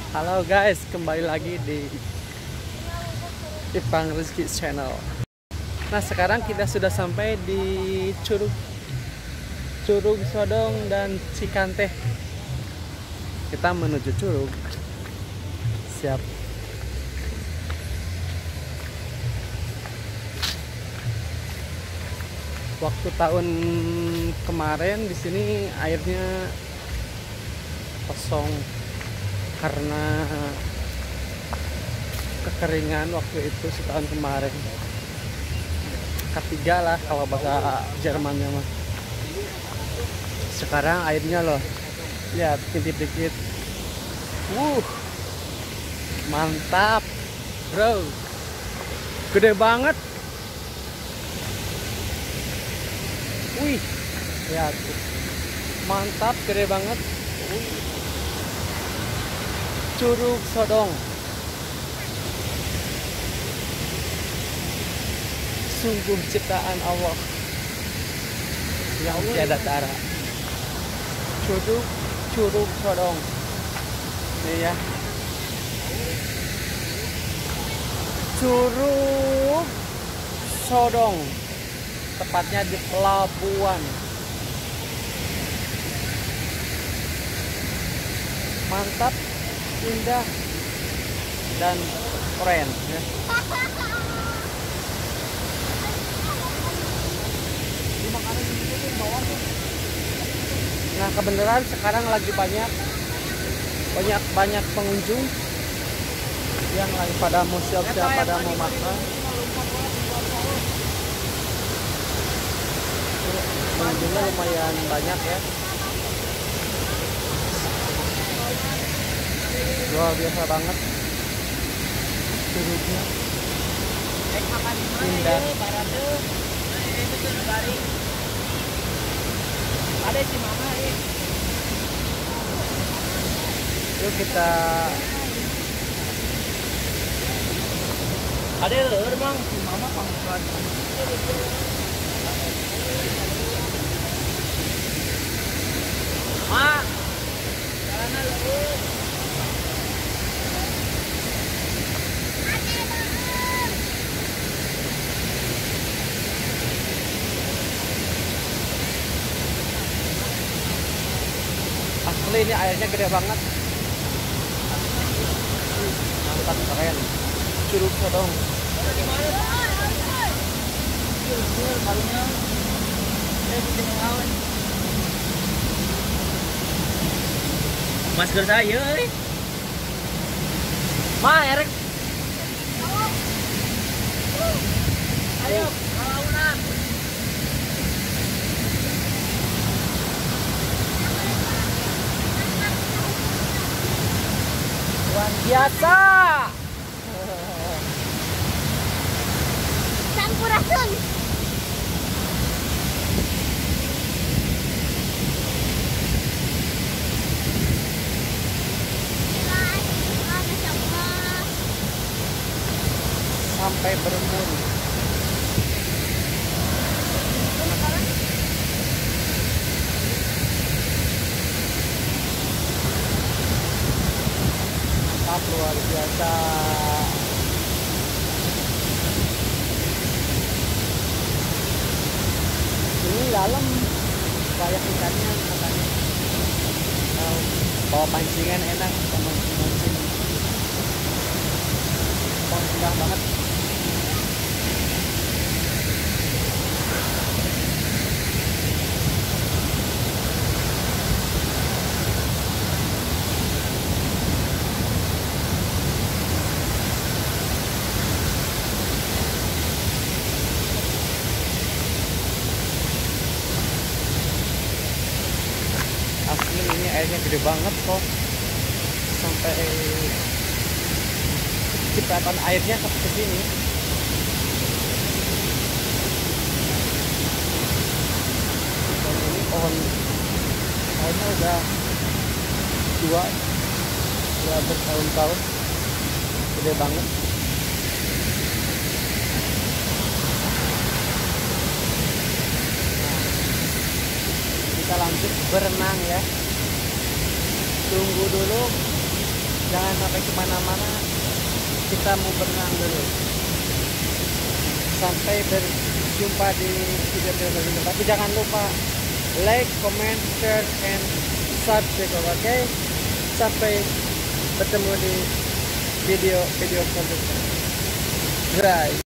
Halo guys, kembali lagi di Ipang Rizky Channel. Nah, sekarang kita sudah sampai di Curug Sodong dan Cikanteh. Kita menuju Curug. Siap. Waktu tahun kemarin di sini airnya kosong karena kekeringan waktu itu setahun kemarin. Ketiga lah kalau bahasa Jermannya mah. Sekarang airnya loh, lihat dikit-dikit. Mantap, bro. Gede banget. Wih, lihat. Mantap, gede banget. Curug Sodong. Sungguh ciptaan Allah yang tiada tara. Curug Sodong. Ini ya. Curug Sodong. Tepatnya di pelabuhan. Mantap, indah, dan keren ya. Nah, kebenaran sekarang lagi banyak pengunjung yang lagi pada mau siap-siap, pada mau makan. Pengunjungnya lumayan banyak ya. Luar biasa banget curugnya, indah. Ada si mama ini. Yuk kita Ada leur bang, si mama pangkat. Ma, karena leur. asli ini airnya gede banget. Mantap, keren. Curug Sodong. Gimana? Barunya. Masker saya, Ma, Erik. Ayo, launan. Luar biasa. Sampurasun. Sampai berembun. Mantap, luar biasa. Ini dalam banyak ikannya katanya. Bawa pancingan enak, mancing. Indah banget. Asli ini airnya gede banget kok, sampai cipratan airnya ke sini. Dan ini pohonnya udah tua bertahun-tahun, gede banget. Kita lanjut berenang ya. Tunggu dulu Jangan sampai kemana-mana, kita mau berenang dulu. Sampai berjumpa di video selanjutnya. Tapi jangan lupa like, comment, share, and subscribe. Oke? Sampai bertemu di video selanjutnya. Bye.